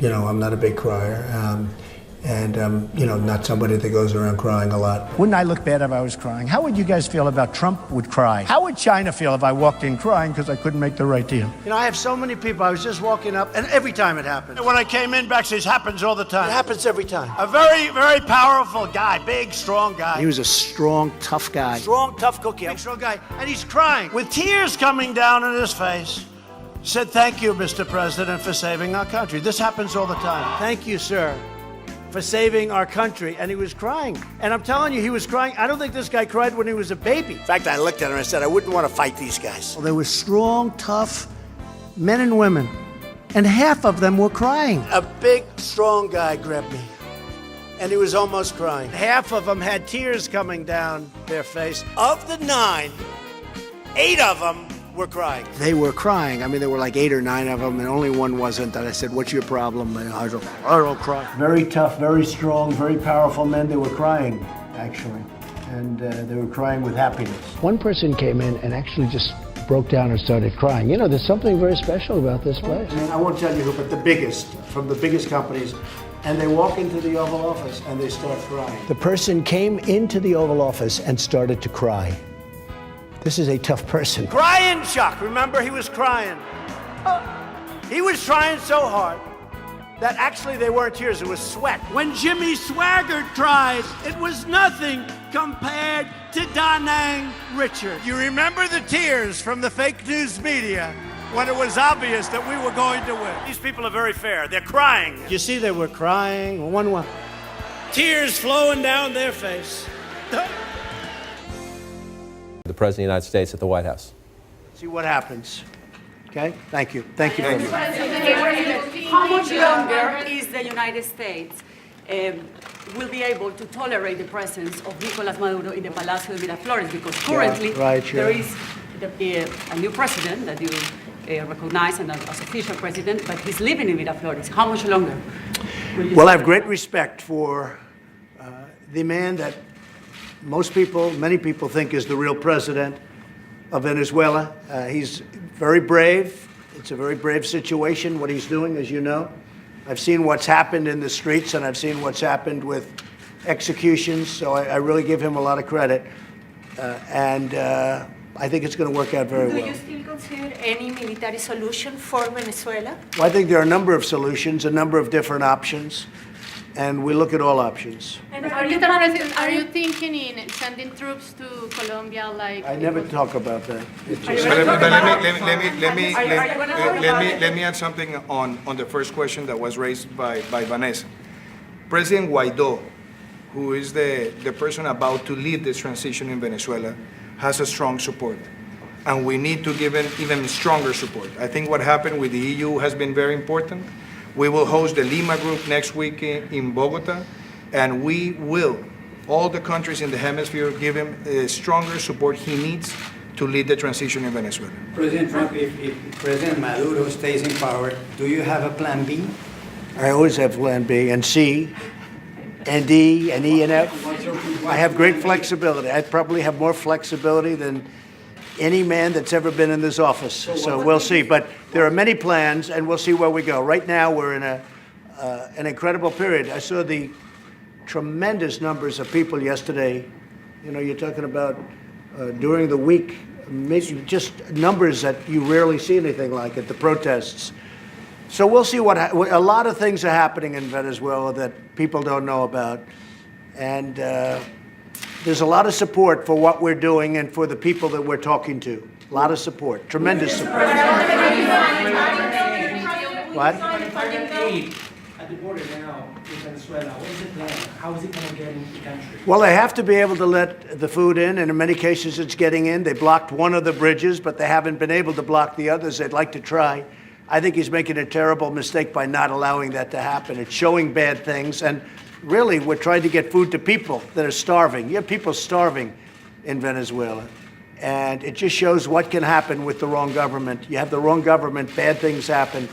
I'm not a big crier, and not somebody that goes around crying a lot. Wouldn't I look bad if I was crying? How would you guys feel about Trump would cry? How would China feel if I walked in crying because I couldn't make the right deal? I have so many people. I was just walking up, and every time it happens. When I came in backstage, happens all the time. It happens every time. A very, very powerful guy, big, strong guy. He was a strong, tough guy. Strong, tough cookie. Big, strong guy. And he's crying with tears coming down on his face. Said, "Thank you, Mr. President, for saving our country." This happens all the time. Thank you, sir, for saving our country. And he was crying. And I'm telling you, he was crying. I don't think this guy cried when he was a baby. In fact, I looked at him and I said, I wouldn't want to fight these guys. Well, they were strong, tough men and women. And half of them were crying. A big, strong guy grabbed me. And he was almost crying. Half of them had tears coming down their face. Of the 9, 8 of them were crying. They were crying. I mean, there were like 8 or 9 of them, and only one wasn't. And I said, "What's your problem?" And I don't cry. Very tough, very strong, very powerful men. They were crying, actually. And they were crying with happiness. One person came in and actually just broke down and started crying. There's something very special about this place. I won't tell you who, but the biggest, from the biggest companies. And they walk into the Oval Office and they start crying. The person came into the Oval Office and started to cry. This is a tough person. Crying, Chuck. Remember, he was crying. He was trying so hard that actually they weren't tears, it was sweat. When Jimmy Swaggart cried, it was nothing compared to Da Nang Richard. You remember the tears from the fake news media when it was obvious that we were going to win. These people are very fair. They're crying. You see, they were crying. One. Tears flowing down their face. The President of the United States at the White House. See what happens. Okay? Thank you. Thank you very much. How much longer is the United States will be able to tolerate the presence of Nicolas Maduro in the Palacio de Miraflores? Because currently there is a new president that you recognize as official president, but he's living in Miraflores. How much longer? Well, I have great respect for the man that many people think is the real president of Venezuela. He's very brave. It's a very brave situation, what he's doing, as you know. I've seen what's happened in the streets, and I've seen what's happened with executions, so I really give him a lot of credit. And I think it's going to work out very well. Do you still consider any military solution for Venezuela? Well, I think there are a number of solutions, a number of different options, and we look at all options. And are you thinking in sending troops to Colombia? I never talk about that. Let me add something on the first question that was raised by Vanessa. President Guaidó, who is the person about to lead this transition in Venezuela, has a strong support. And we need to give him even stronger support. I think what happened with the EU has been very important. We will host the Lima Group next week in Bogota, and we will, all the countries in the hemisphere, give him stronger support he needs to lead the transition in Venezuela. President Trump, if President Maduro stays in power, do you have a plan B? I always have plan B and C and D and E and F. I have great flexibility. I probably have more flexibility than any man that's ever been in this office. So we'll see. But there are many plans, and we'll see where we go. Right now, we're in an incredible period. I saw the tremendous numbers of people yesterday. You're talking about during the week, just numbers that you rarely see anything like at the protests. So we'll see a lot of things are happening in Venezuela that people don't know about. And there's a lot of support for what we're doing and for the people that we're talking to. A lot of support, tremendous support. What? At the border now with Venezuela, what is the plan? How is it going to get into the country? Well, they have to be able to let the food in, and in many cases it's getting in. They blocked one of the bridges, but they haven't been able to block the others. They'd like to try. I think he's making a terrible mistake by not allowing that to happen. It's showing bad things, and really, we're trying to get food to people that are starving. You have people starving in Venezuela. And it just shows what can happen with the wrong government. You have the wrong government, bad things happen.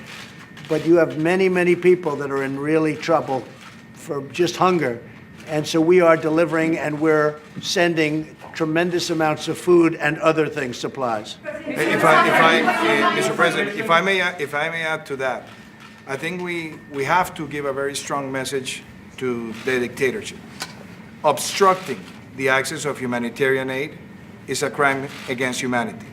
But you have many, many people that are in really trouble for just hunger. And so we are delivering, and we're sending tremendous amounts of food and other things, supplies. Mr. President, if I may add to that, I think we have to give a very strong message to the dictatorship. Obstructing the access of humanitarian aid is a crime against humanity.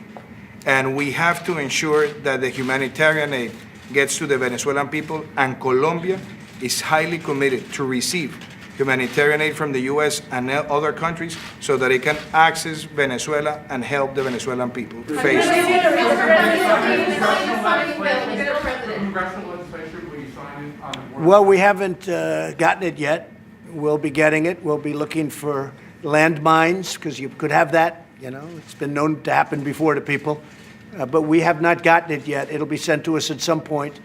And we have to ensure that the humanitarian aid gets to the Venezuelan people, and Colombia is highly committed to receive humanitarian aid from the U.S. and other countries so that it can access Venezuela and help the Venezuelan people face Well, we haven't gotten it yet. We'll be getting it. We'll be looking for landmines, because you could have that. You know, it's been known to happen before to people. But we have not gotten it yet. It'll be sent to us at some point,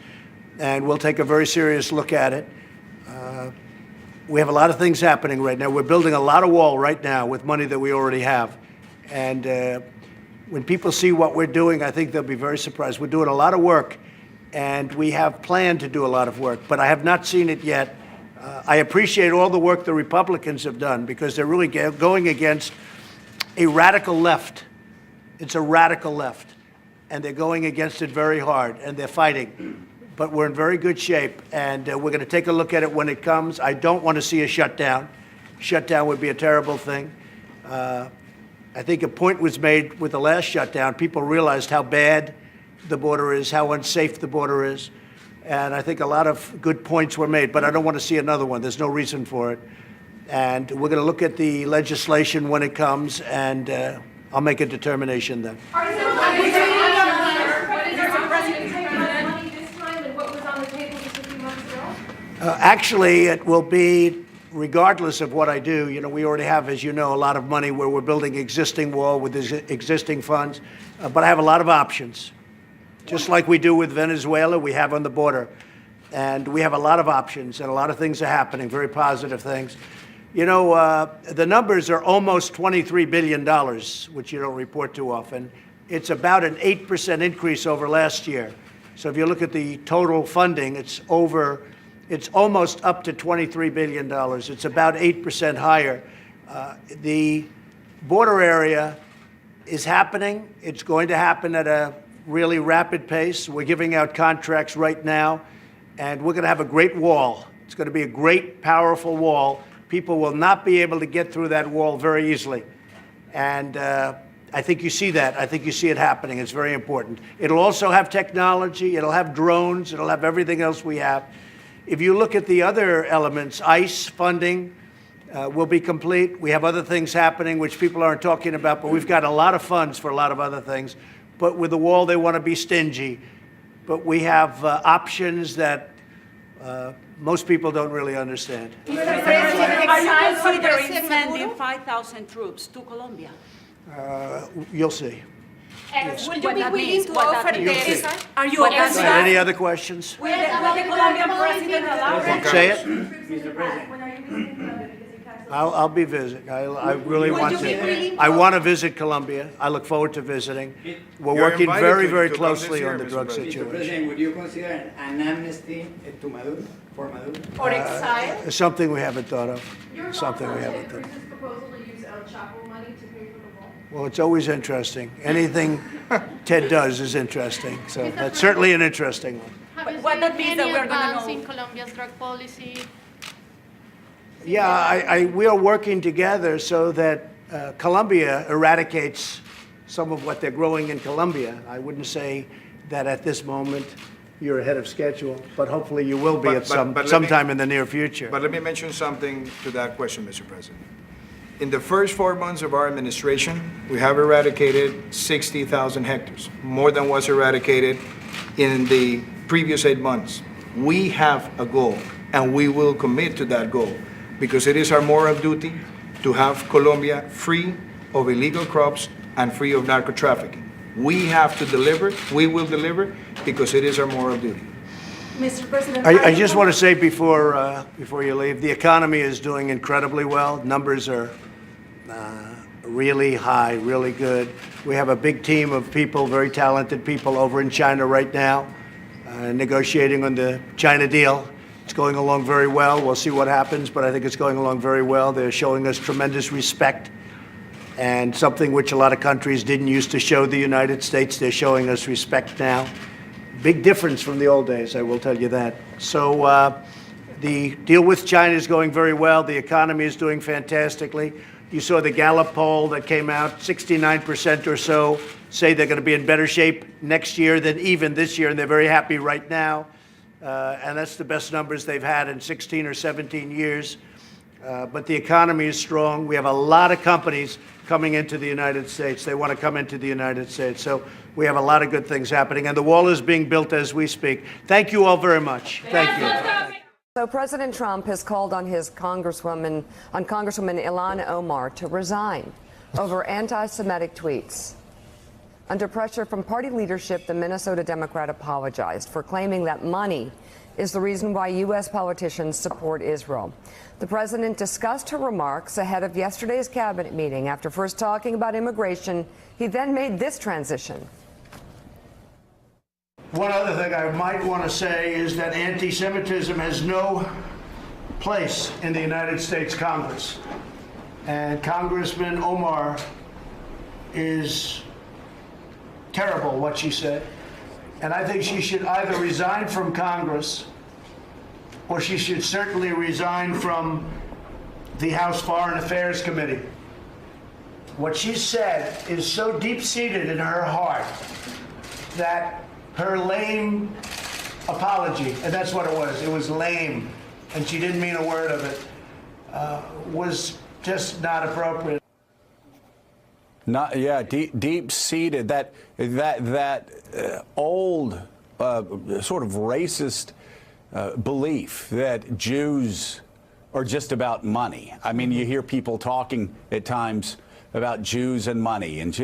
and we'll take a very serious look at it. We have a lot of things happening right now. We're building a lot of wall right now with money that we already have. And when people see what we're doing, I think they'll be very surprised. We're doing a lot of work, and we have planned to do a lot of work, but I have not seen it yet. I appreciate all the work the Republicans have done, because they're really going against a radical left. It's a radical left, and they're going against it very hard, and they're fighting. But we're in very good shape, and we're going to take a look at it when it comes. I don't want to see a shutdown. Shutdown would be a terrible thing. I think a point was made with the last shutdown. People realized how bad the border is, how unsafe the border is. And I think a lot of good points were made, but I don't want to see another one. There's no reason for it. And we're going to look at the legislation when it comes, and I'll make a determination then. Actually, it will be, regardless of what I do, you know, we already have, as you know, a lot of money where we're building existing wall with existing funds, but I have a lot of options. Just like we do with Venezuela, we have on the border. And we have a lot of options, and a lot of things are happening, very positive things. You know, the numbers are almost $23 billion, which you don't report too often. It's about an 8% increase over last year. So if you look at the total funding, it's almost up to $23 billion. It's about 8% higher. The border area is happening. It's going to happen at a really rapid pace. We're giving out contracts right now, and we're going to have a great wall. It's going to be a great, powerful wall. People will not be able to get through that wall very easily. And I think you see that. I think you see it happening. It's very important. It'll also have technology. It'll have drones. It'll have everything else we have. If you look at the other elements, ICE funding will be complete. We have other things happening which people aren't talking about, but we've got a lot of funds for a lot of other things. But with the wall, they want to be stingy. But we have options that most people don't really understand. Are you considering sending 5,000 troops to Colombia? You'll see. Will you be willing to offer this? Are you against that? Any other questions? Will the Colombian president allow it? Say it. Mr. President. I'll be visiting. I really want to. I want to visit Colombia. I look forward to visiting. We're working very, very closely on the drug situation. Mr. President, would you consider an amnesty to Maduro, for Maduro? Or exile? Something we haven't thought of. Something we haven't thought of. Proposal to use El Chapo money to pay for the wall? Well, it's always interesting. Anything Ted does is interesting. So that's certainly an interesting one. What that means that we're going to know. In Colombia's drug policy. Yeah, we are working together so that Colombia eradicates some of what they're growing in Colombia. I wouldn't say that at this moment you're ahead of schedule, but hopefully you will be sometime in the near future. But let me mention something to that question, Mr. President. In the first 4 months of our administration, we have eradicated 60,000 hectares, more than was eradicated in the previous 8 months. We have a goal, and we will commit to that goal, because it is our moral duty to have Colombia free of illegal crops and free of narco trafficking. We have to deliver, we will deliver, because it is our moral duty. Mr. President, I just want to say before you leave, the economy is doing incredibly well. Numbers are really high, really good. We have a big team of people, very talented people over in China right now, negotiating on the China deal. It's going along very well. We'll see what happens, but I think it's going along very well. They're showing us tremendous respect, and something which a lot of countries didn't used to show the United States. They're showing us respect now. Big difference from the old days, I will tell you that. So the deal with China is going very well. The economy is doing fantastically. You saw the Gallup poll that came out, 69% or so say they're going to be in better shape next year than even this year, and they're very happy right now. And that's the best numbers they've had in 16 or 17 years. But the economy is strong. We have a lot of companies coming into the United States. They want to come into the United States. So we have a lot of good things happening. And the wall is being built as we speak. Thank you all very much. Thank you. So President Trump has called on Congresswoman Ilhan Omar to resign over anti-Semitic tweets. Under pressure from party leadership, the Minnesota Democrat apologized for claiming that money is the reason why U.S. politicians support Israel. The president discussed her remarks ahead of yesterday's cabinet meeting. After first talking about immigration, he then made this transition. One other thing I might want to say is that anti-Semitism has no place in the United States Congress. And Congressman Omar is terrible what she said. And I think she should either resign from Congress or she should certainly resign from the House Foreign Affairs Committee. What she said is so deep-seated in her heart that her lame apology, and that's what it was lame, and she didn't mean a word of it, was just not appropriate. Deep-seated, that old sort of racist belief that Jews are just about money. I mean, you hear people talking at times about Jews and money, and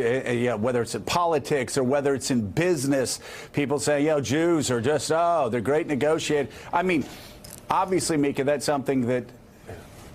whether it's in politics or whether it's in business, people say, Jews are just, they're great negotiators. I mean, obviously, Mika, that's something that,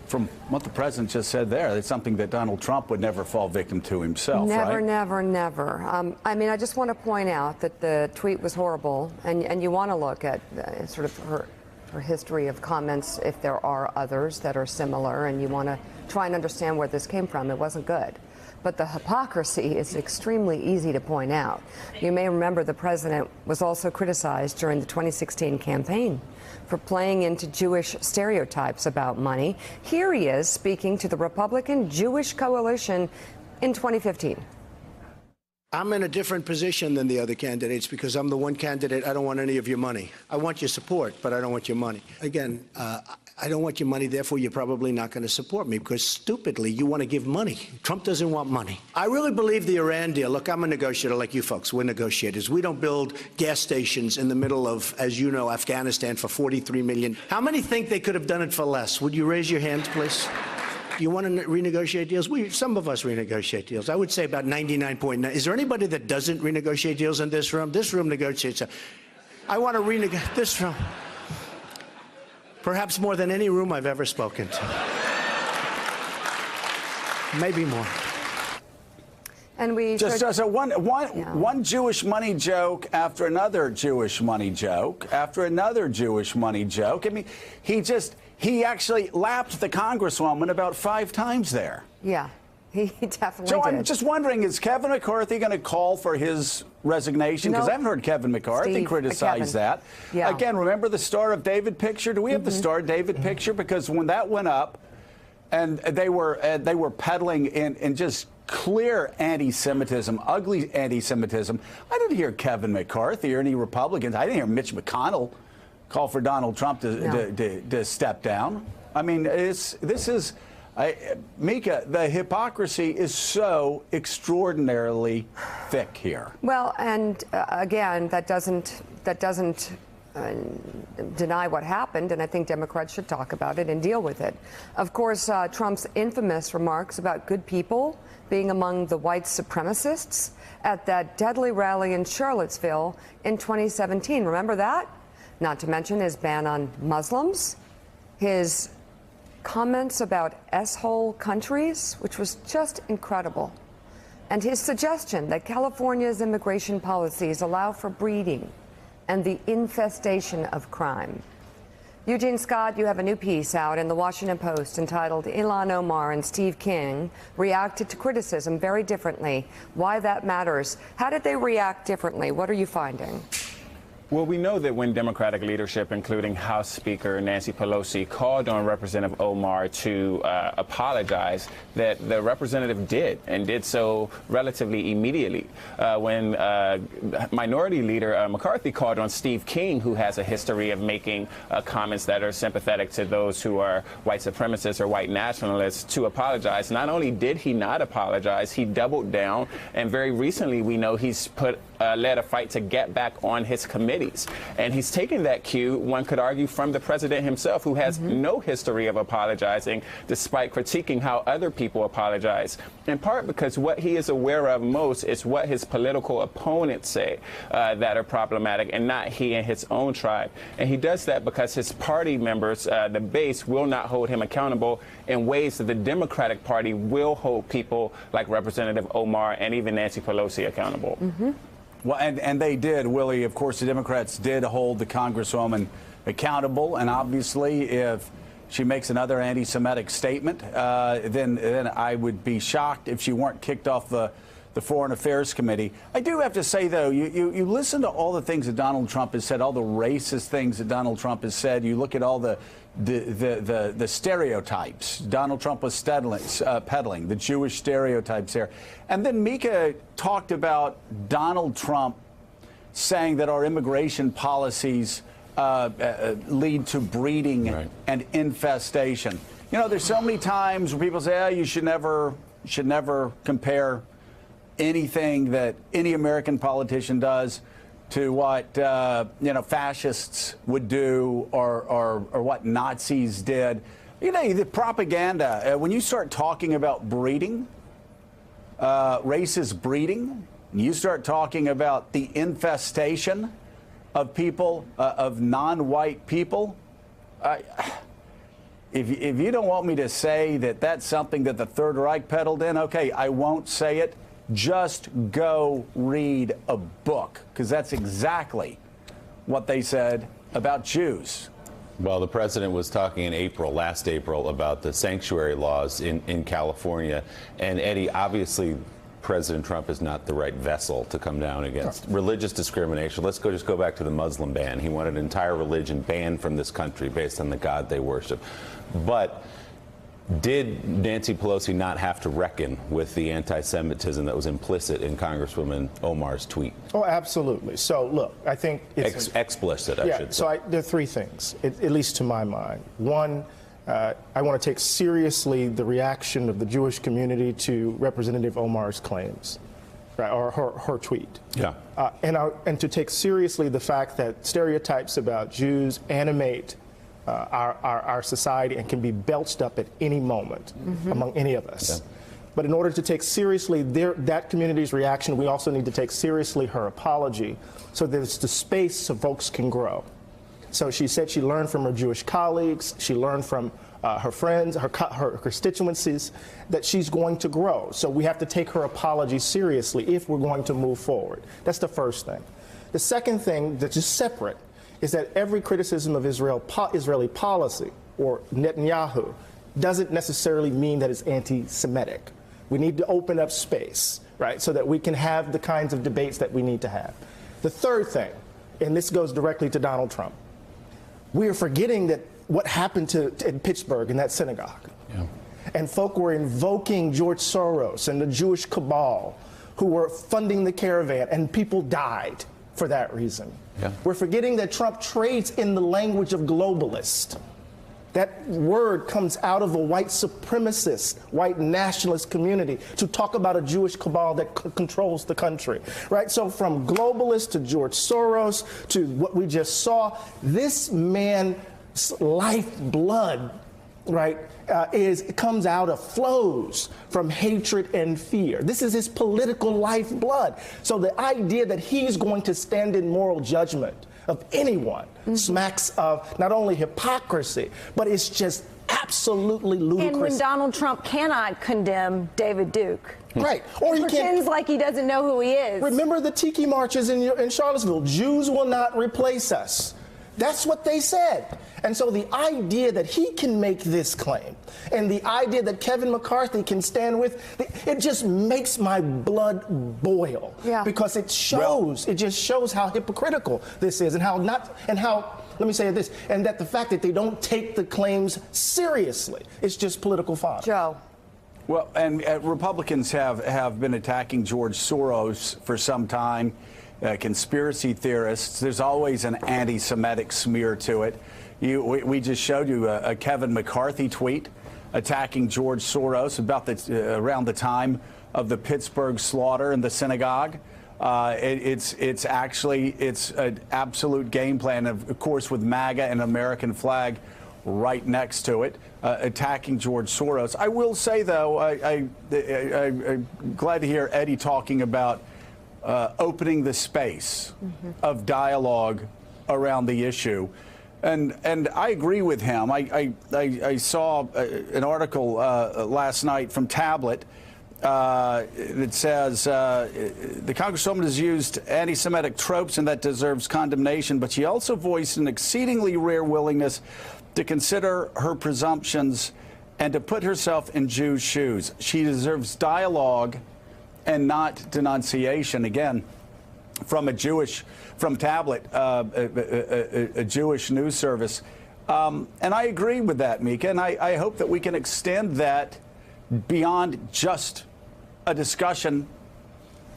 from what the president just said there, it's something that Donald Trump would never fall victim to himself, never, right? Never, never. I mean, I just want to point out that the tweet was horrible, and you want to look at sort of her history of comments if there are others that are similar, and you want to try and understand where this came from. It wasn't good. But the hypocrisy is extremely easy to point out. You may remember the president was also criticized during the 2016 campaign for playing into Jewish stereotypes about money. Here he is speaking to the Republican Jewish coalition in 2015. I'm in a different position than the other candidates because I'm the one candidate. I don't want any of your money. I want your support, but I don't want your money. Again, I don't want your money, therefore you're probably not going to support me because stupidly you want to give money. Trump doesn't want money. I really believe the Iran deal. Look, I'm a negotiator like you folks. We're negotiators. We don't build gas stations in the middle of, as you know, Afghanistan for $43 million. How many think they could have done it for less? Would you raise your hands, please? You want to renegotiate deals? Some of us renegotiate deals. I would say about 99.9. Is there anybody that doesn't renegotiate deals in this room? This room negotiates. I want to renegotiate this room. Perhaps more than any room I've ever spoken to. Maybe more. And we so one Jewish money joke after another Jewish money joke after another Jewish money joke. I mean, he actually lapped the Congresswoman about 5 times there. Yeah, he definitely did. So I'm just wondering, is Kevin McCarthy going to call for his resignation? Because I haven't heard Kevin McCarthy criticize that. Yeah. Again, remember the Star of David picture? Do we have the Star of David picture? Because when that went up, and they were peddling in just clear anti-Semitism, ugly anti-Semitism, I didn't hear Kevin McCarthy or any Republicans. I didn't hear Mitch McConnell call for Donald Trump to step down. I mean, Mika, the hypocrisy is so extraordinarily thick here. Well, and again, that doesn't deny what happened, and I think Democrats should talk about it and deal with it. Of course, Trump's infamous remarks about good people being among the white supremacists at that deadly rally in Charlottesville in 2017. Remember that? Not to mention his ban on Muslims, his comments about S-hole countries, which was just incredible, and his suggestion that California's immigration policies allow for breeding and the infestation of crime. Eugene Scott, you have a new piece out in the Washington Post entitled Ilhan Omar and Steve King reacted to criticism very differently. Why that matters. How did they react differently? What are you finding? Well, we know that when Democratic leadership, including House Speaker Nancy Pelosi, called on Representative Omar to apologize, that the representative did, and did so relatively immediately. When Minority Leader McCarthy called on Steve King, who has a history of making comments that are sympathetic to those who are white supremacists or white nationalists, to apologize, not only did he not apologize, he doubled down, and very recently we know he's led a fight to get back on his committees. And he's taken that cue, one could argue, from the president himself, who has no history of apologizing, despite critiquing how other people apologize, in part because what he is aware of most is what his political opponents say that are problematic, and not he and his own tribe. And he does that because his party members, the base, will not hold him accountable in ways that the Democratic Party will hold people like Representative Omar and even Nancy Pelosi accountable. Well, and they did, Willie. Of course, the Democrats did hold the Congresswoman accountable, and obviously, if she makes another anti-Semitic statement, then I would be shocked if she weren't kicked off the Foreign Affairs Committee. I do have to say, though, you listen to all the things that Donald Trump has said, all the racist things that Donald Trump has said. You look at all the stereotypes Donald Trump was peddling, the Jewish stereotypes there. And then Mika talked about Donald Trump saying that our immigration policies lead to breeding and infestation. You know, there's so many times where people say, oh, you should never compare anything that any American politician does to what fascists would do or what Nazis did. You know, the propaganda, when you start talking about breeding, racist breeding, and you start talking about the infestation of people, of non-white people, if you don't want me to say that that's something that the Third Reich peddled in, okay, I won't say it. Just go read a book, because that's exactly what they said about Jews. Well, the president was talking in last April, about the sanctuary laws in California. And Eddie, obviously, President Trump is not the right vessel to come down against religious discrimination. Let's just go back to the Muslim ban. He wanted an entire religion banned from this country based on the God they worship. But did Nancy Pelosi not have to reckon with the anti-Semitism that was implicit in Congresswoman Omar's tweet? Oh, absolutely. So, look, I think it's explicit, I should say. So there are three things, at least to my mind. One, I want to take seriously the reaction of the Jewish community to Representative Omar's claims, right, or her tweet. Yeah. And to take seriously the fact that stereotypes about Jews animate our society and can be belched up at any moment among any of us. Yeah. But in order to take seriously that community's reaction, we also need to take seriously her apology so there's the space so folks can grow. So she said she learned from her Jewish colleagues, she learned from her friends, her constituencies, that she's going to grow. So we have to take her apology seriously if we're going to move forward. That's the first thing. The second thing that's just separate is that every criticism of Israeli policy or Netanyahu doesn't necessarily mean that it's anti-Semitic. We need to open up space, right, so that we can have the kinds of debates that we need to have. The third thing, and this goes directly to Donald Trump, we are forgetting that what happened in Pittsburgh in that synagogue. Yeah. And folk were invoking George Soros and the Jewish cabal who were funding the caravan, and people died for that reason. Yeah. We're forgetting that Trump trades in the language of globalist. That word comes out of a white supremacist, white nationalist community to talk about a Jewish cabal that controls the country, right? So from globalist to George Soros to what we just saw, this man's lifeblood, right, flows from hatred and fear. This is his political lifeblood. So the idea that he's going to stand in moral judgment of anyone smacks of not only hypocrisy, but it's just absolutely ludicrous. And when Donald Trump cannot condemn David Duke. Right. Or he pretends like he doesn't know who he is. Remember the tiki marches in Charlottesville? Jews will not replace us. That's what they said. And so the idea that he can make this claim and the idea that Kevin McCarthy can stand with, it just makes my blood boil. Yeah. Because it just shows how hypocritical this is and how let me say this, and that the fact that they don't take the claims seriously, it's just political fodder. Joe. Well, and Republicans have been attacking George Soros for some time, conspiracy theorists. There's always an anti-Semitic smear to it. We just showed you a Kevin McCarthy tweet attacking George Soros about around the time of the Pittsburgh slaughter in the synagogue. It's an absolute game plan, of course, with MAGA and American flag right next to it, attacking George Soros. I will say, though, I'm glad to hear Eddie talking about opening the space of dialogue around the issue. And I agree with him. I saw an article last night from Tablet that says the Congresswoman has used anti-Semitic tropes, and that deserves condemnation, but she also voiced an exceedingly rare willingness to consider her presumptions and to put herself in Jews' shoes. She deserves dialogue and not denunciation. Again, from Tablet, a Jewish news service. And I agree with that, Mika, and I hope that we can extend that beyond just a discussion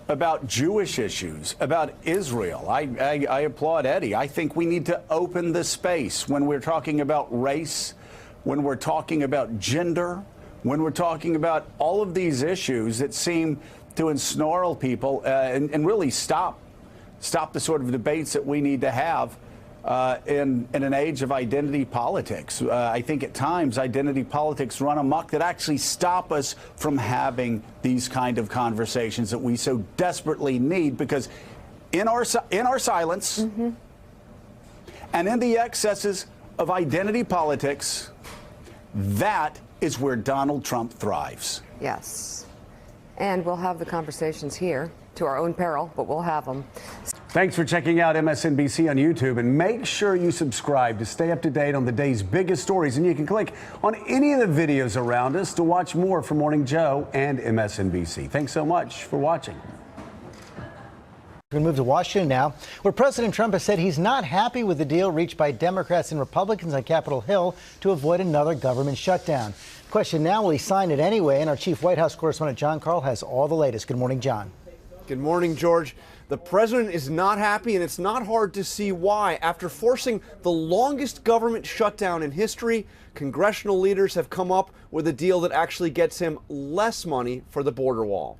about Jewish issues, about Israel. I applaud Eddie. I think we need to open the space when we're talking about race, when we're talking about gender, when we're talking about all of these issues that seem to ensnarl people and really stop the sort of debates that we need to have in an age of identity politics. I think at times identity politics run amok that actually stop us from having these kind of conversations that we so desperately need, because in our silence and in the excesses of identity politics, that is where Donald Trump thrives. Yes. And we'll have the conversations here to our own peril, but we'll have them. Thanks for checking out MSNBC on YouTube, and make sure you subscribe to stay up to date on the day's biggest stories. And you can click on any of the videos around us to watch more from Morning Joe and MSNBC. Thanks so much for watching. We're going to move to Washington now, where President Trump has said he's not happy with the deal reached by Democrats and Republicans on Capitol Hill to avoid another government shutdown. Question now, will he sign it anyway? And our chief White House correspondent John Carl has all the latest. Good morning, John. Good morning, George. The president is not happy, and it's not hard to see why. After forcing the longest government shutdown in history, congressional leaders have come up with a deal that actually gets him less money for the border wall.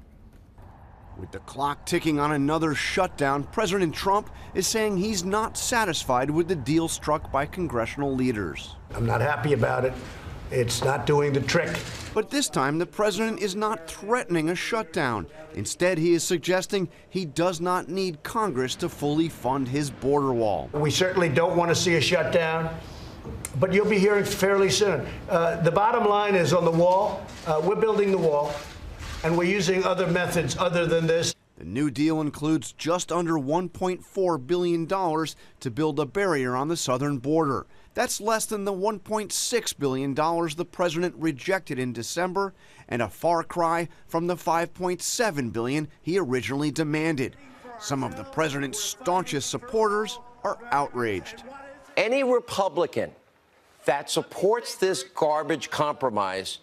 With the clock ticking on another shutdown, President Trump is saying he's not satisfied with the deal struck by congressional leaders. I'm not happy about it. It's not doing the trick. But this time, the president is not threatening a shutdown. Instead, he is suggesting he does not need Congress to fully fund his border wall. We certainly don't want to see a shutdown, but you'll be hearing fairly soon. The bottom line is on the wall. We're building the wall, and we're using other methods other than this. The new deal includes just under $1.4 billion to build a barrier on the southern border. That's less than the $1.6 billion the president rejected in December, and a far cry from the $5.7 billion he originally demanded. Some of the president's staunchest supporters are outraged. Any Republican that supports this garbage compromise,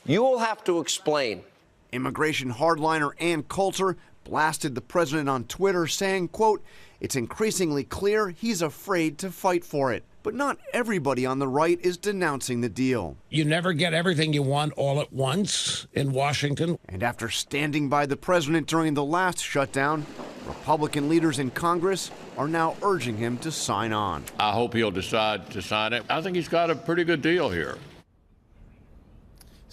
you will have to explain. Immigration hardliner Ann Coulter blasted the president on Twitter, saying, quote, "It's increasingly clear he's afraid to fight for it." But not everybody on the right is denouncing the deal. You never get everything you want all at once in Washington. And after standing by the president during the last shutdown, Republican leaders in Congress are now urging him to sign on. I hope he'll decide to sign it. I think he's got a pretty good deal here.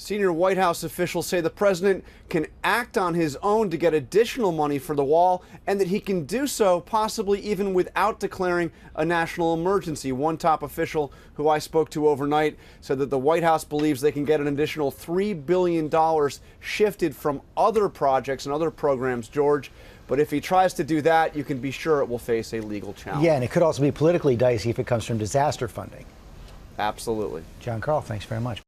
Senior White House officials say the president can act on his own to get additional money for the wall, and that he can do so possibly even without declaring a national emergency. One top official who I spoke to overnight said that the White House believes they can get an additional $3 billion shifted from other projects and other programs, George. But if he tries to do that, you can be sure it will face a legal challenge. Yeah, and it could also be politically dicey if it comes from disaster funding. Absolutely. John Carl, thanks very much.